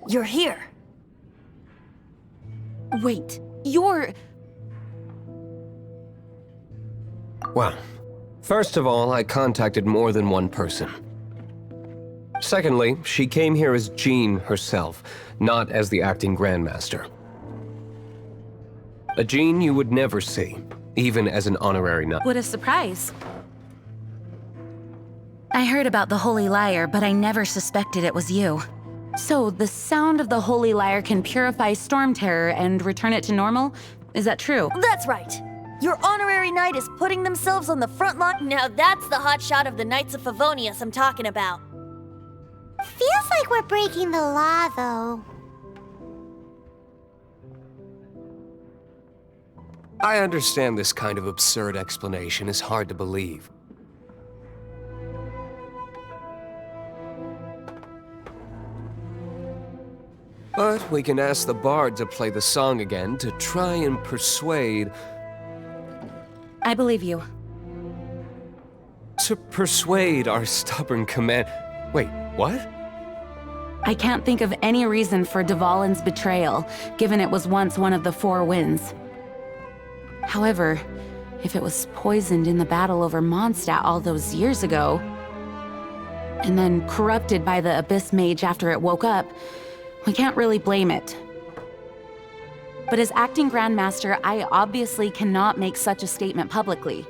You're here. Wait, you're... Well, first of all, I contacted more than one person. Secondly, she came here as Jean herself, not as the acting Grandmaster. A Jean you would never see, even as an honorary knight. What a surprise. I heard about the Holy Lyre, but I never suspected it was you. So, the sound of the Holy Lyre can purify Storm Terror and return it to normal? Is that true? That's right. Your honorary knight is putting themselves on the front line. Now that's the hotshot of the Knights of Favonius I'm talking about. Feels like we're breaking the law, though. I understand this kind of absurd explanation is hard to believe. But we can ask the bard to play the song again to try and persuade... I believe you. To persuade our stubborn command... Wait, what? I can't think of any reason for Dvalin's betrayal, given it was once one of the Four Winds. However, if it was poisoned in the battle over Mondstadt all those years ago, and then corrupted by the Abyss Mage after it woke up, we can't really blame it. But as acting Grandmaster, I obviously cannot make such a statement publicly.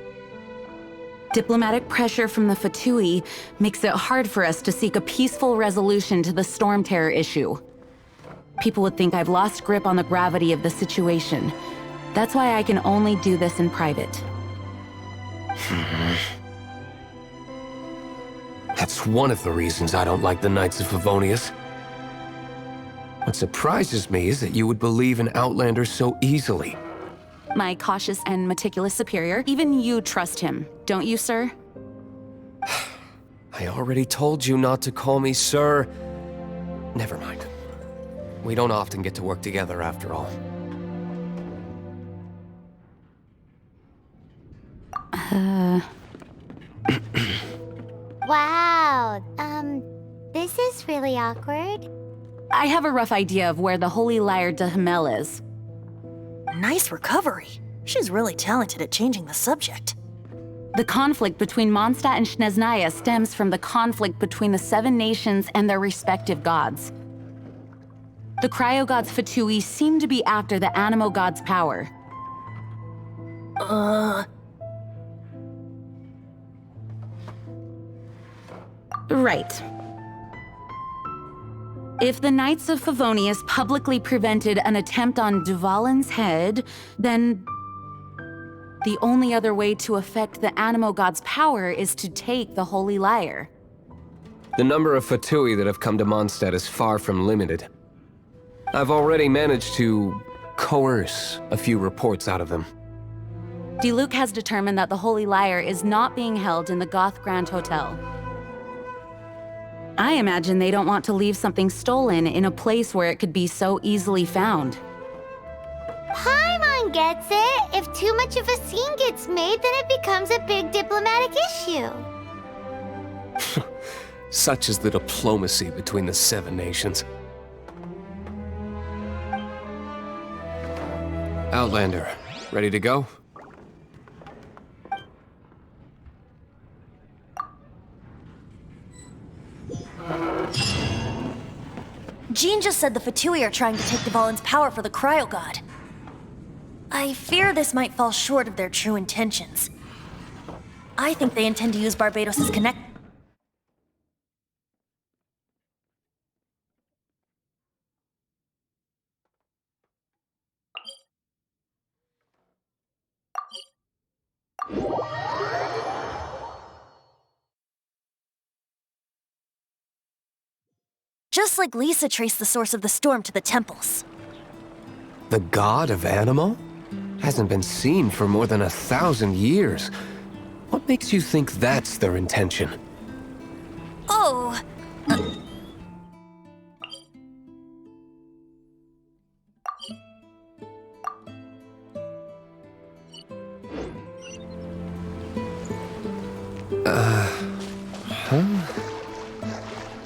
Diplomatic pressure from the Fatui makes it hard for us to seek a peaceful resolution to the Storm Terror issue. People would think I've lost grip on the gravity of the situation. That's why I can only do this in private. That's one of the reasons I don't like the Knights of Favonius. What surprises me is that you would believe an Outlander so easily. My cautious and meticulous superior, even you trust him, don't you, sir? I already told you not to call me sir. Never mind. We don't often get to work together after all. Wow, this is really awkward. I have a rough idea of where the Holy Lyre de Himmel is. Nice recovery. She's really talented at changing the subject. The conflict between Mondstadt and Snezhnaya stems from the conflict between the Seven Nations and their respective gods. The Cryo-gods Fatui seem to be after the Animo god's power. Right. If the Knights of Favonius publicly prevented an attempt on Dvalin's head, then the only other way to affect the Animo god's power is to take the Holy Lyre. The number of Fatui that have come to Mondstadt is far from limited. I've already managed to coerce a few reports out of them. Diluc has determined that the Holy Lyre is not being held in the Goth Grand Hotel. I imagine they don't want to leave something stolen in a place where it could be so easily found. Paimon gets it. If too much of a scene gets made, then it becomes a big diplomatic issue. Such is the diplomacy between the Seven Nations. Outlander, ready to go? Jean just said the Fatui are trying to take Dvalin's power for the Cryo-god. I fear this might fall short of their true intentions. I think they intend to use Barbados' connect... Just like Lisa traced the source of the storm to the temples. The god of Animo? Hasn't been seen for more than 1,000 years. What makes you think that's their intention? Oh...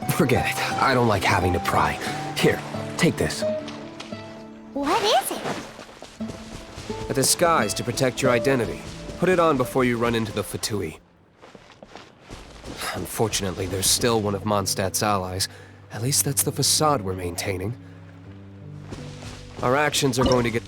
Forget it. I don't like having to pry. Here, Take this. What is it? A disguise to protect your identity. Put it on before you run into the Fatui. Unfortunately, there's still one of Mondstadt's allies. At least that's the facade we're maintaining. Our actions are going to get...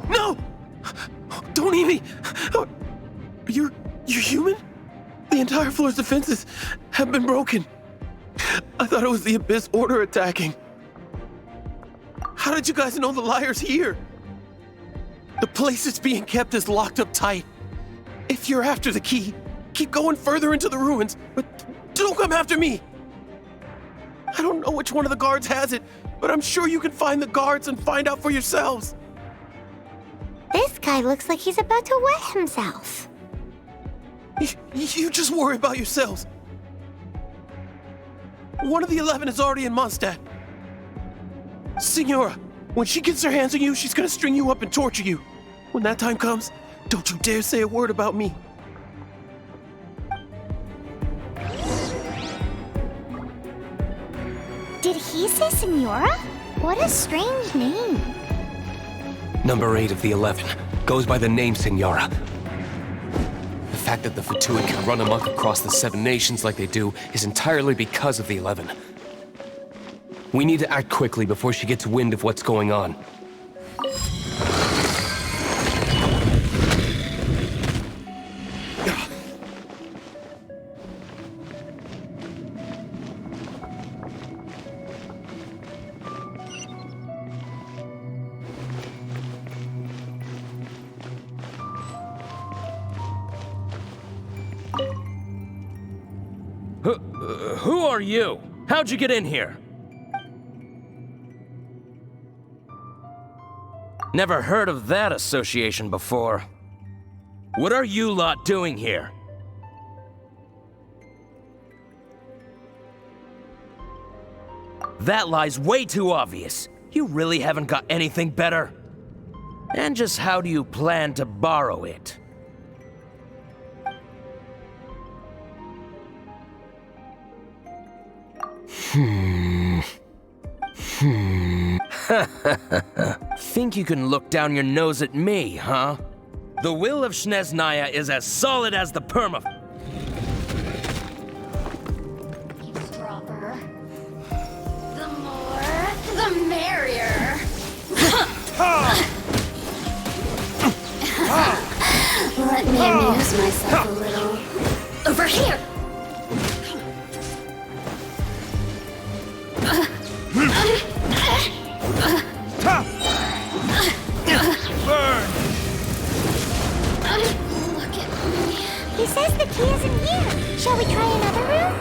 No! Don't eat me! You're human? The entire floor's defenses have been broken. I thought it was the Abyss Order attacking. How did you guys know the liar's here? The place it's being kept is locked up tight. If you're after the key, keep going further into the ruins, but don't come after me. I don't know which one of the guards has it, but I'm sure you can find the guards and find out for yourselves. This guy looks like he's about to wet himself. You just worry about yourselves. One of the 11 is already in Mondstadt. Signora, when she gets her hands on you, she's gonna string you up and torture you. When that time comes, don't you dare say a word about me. Did he say Signora? What a strange name. Number 8 of the 11 goes by the name Signora. The fact that the Fatui can run amok across the 7 nations like they do is entirely because of the 11. We need to act quickly before she gets wind of what's going on. Who are you? How'd you get in here? Never heard of that association before. What are you lot doing here? That lie's way too obvious. You really haven't got anything better? And just how do you plan to borrow it? Think you can look down your nose at me, huh? The will of Snezhnaya is as solid as the perma... Eavesdropper. The more, the merrier. Let me amuse myself a little. Over here! Burn! Look at me. He says the key is in here. Shall we try another room?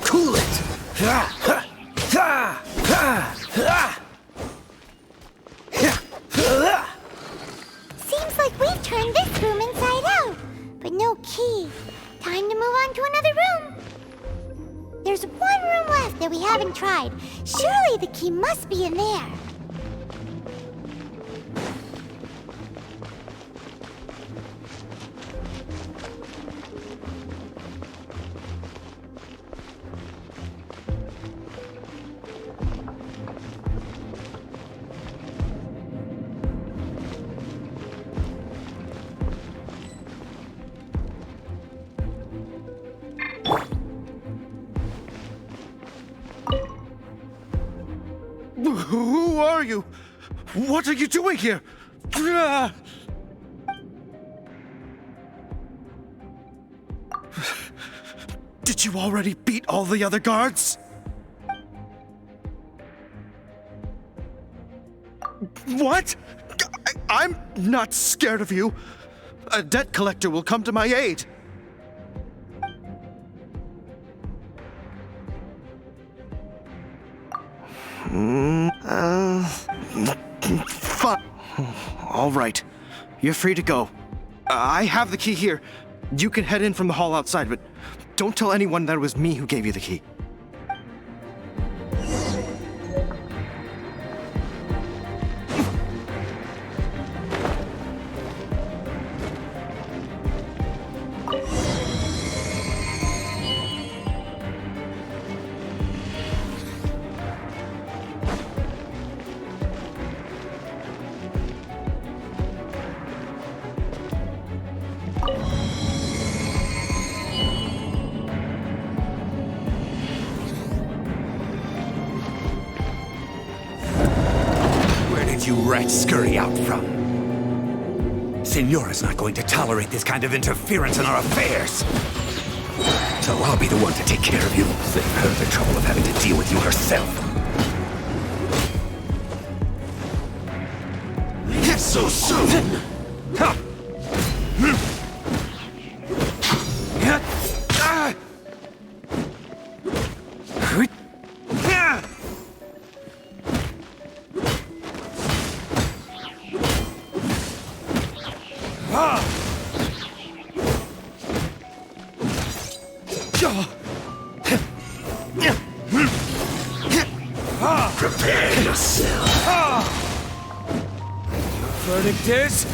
Cool it! Seems like we've turned this room inside out, but no key. Time to move on to another room. There's one room left that we haven't tried. Surely the key must be in there. Who are you? What are you doing here? Did you already beat all the other guards? What? I'm not scared of you. A debt collector will come to my aid. Fine. All right. You're free to go. I have the key here. You can head in from the hall outside, but don't tell anyone that it was me who gave you the key. You rats scurry out from? Signora's not going to tolerate this kind of interference in our affairs. So I'll be the one to take care of you. Save her the trouble of having to deal with you herself. Not so soon! Prepare yourself. Verdict is...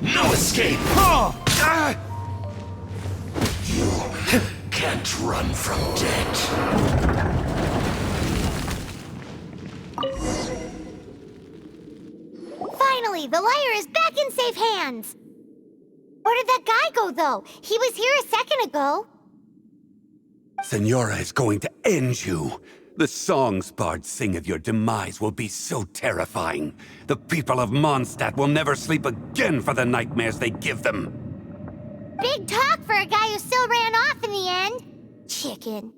No escape! You can't run from death. Finally, the liar is back in safe hands. Where did that guy go, though? He was here a second ago. Signora is going to end you. The songs bards sing of your demise will be so terrifying. The people of Mondstadt will never sleep again for the nightmares they give them. Big talk for a guy who still ran off in the end. Chicken.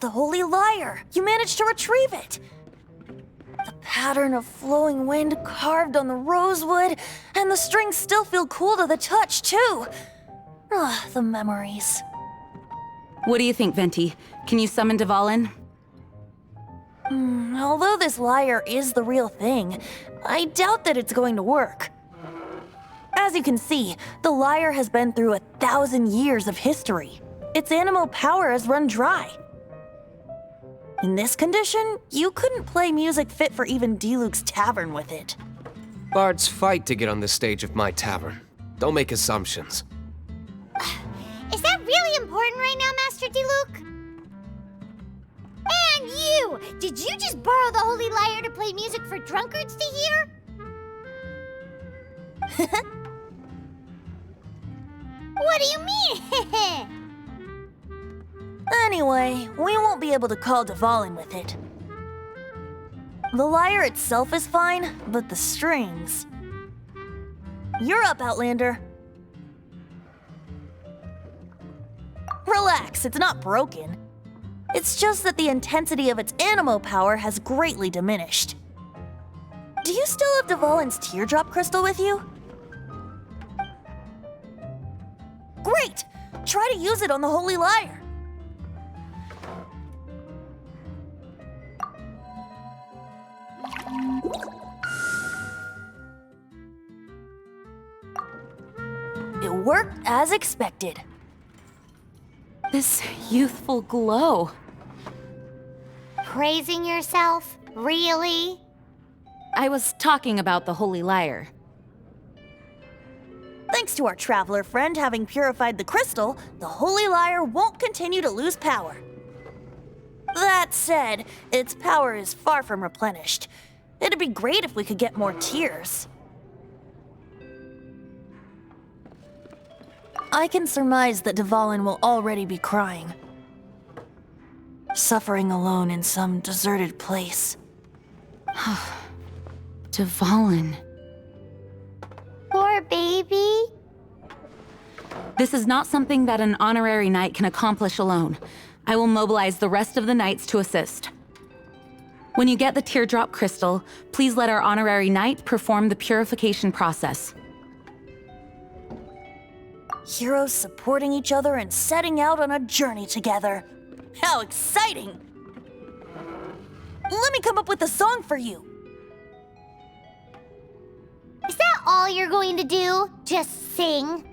the Holy Lyre! You managed to retrieve it! The pattern of flowing wind carved on the rosewood, and the strings still feel cool to the touch, too! Ah, the memories. What do you think, Venti? Can you summon Dvalin? Although this lyre is the real thing, I doubt that it's going to work. As you can see, the lyre has been through 1,000 years of history. Its animal power has run dry. In this condition, you couldn't play music fit for even Diluc's tavern with it. Bards fight to get on the stage of my tavern. Don't make assumptions. Is that really important right now, Master Diluc? And you! Did you just borrow the Holy Lyre to play music for drunkards to hear? What do you mean? Anyway, we won't be able to call Dvalin with it. The lyre itself is fine, but the strings... You're up, Outlander. Relax, it's not broken. It's just that the intensity of its animo power has greatly diminished. Do you still have Dvalin's teardrop crystal with you? Great! Try to use it on the Holy Lyre. It worked as expected. This youthful glow. Praising yourself? Really? I was talking about the Holy Lyre. Thanks to our traveler friend having purified the crystal, the Holy Lyre won't continue to lose power. That said, its power is far from replenished. It'd be great if we could get more tears. I can surmise that Dvalin will already be crying. Suffering alone in some deserted place. Dvalin. Poor baby. This is not something that an honorary knight can accomplish alone. I will mobilize the rest of the knights to assist. When you get the teardrop crystal, please let our honorary knight perform the purification process. Heroes supporting each other and setting out on a journey together. How exciting! Let me come up with a song for you. Is that all you're going to do? Just sing?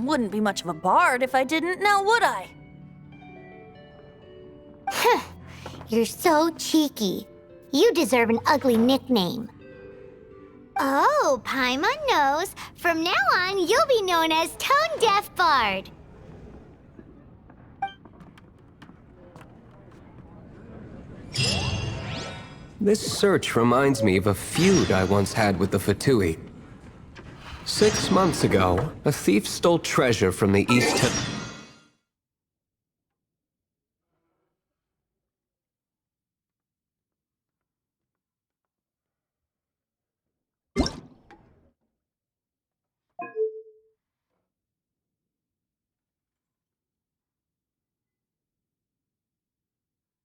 Wouldn't be much of a bard if I didn't, now would I? You're so cheeky. You deserve an ugly nickname. Oh, Paimon knows. From now on, you'll be known as Tone Deaf Bard. This search reminds me of a feud I once had with the Fatui. 6 months ago, a thief stole treasure from the East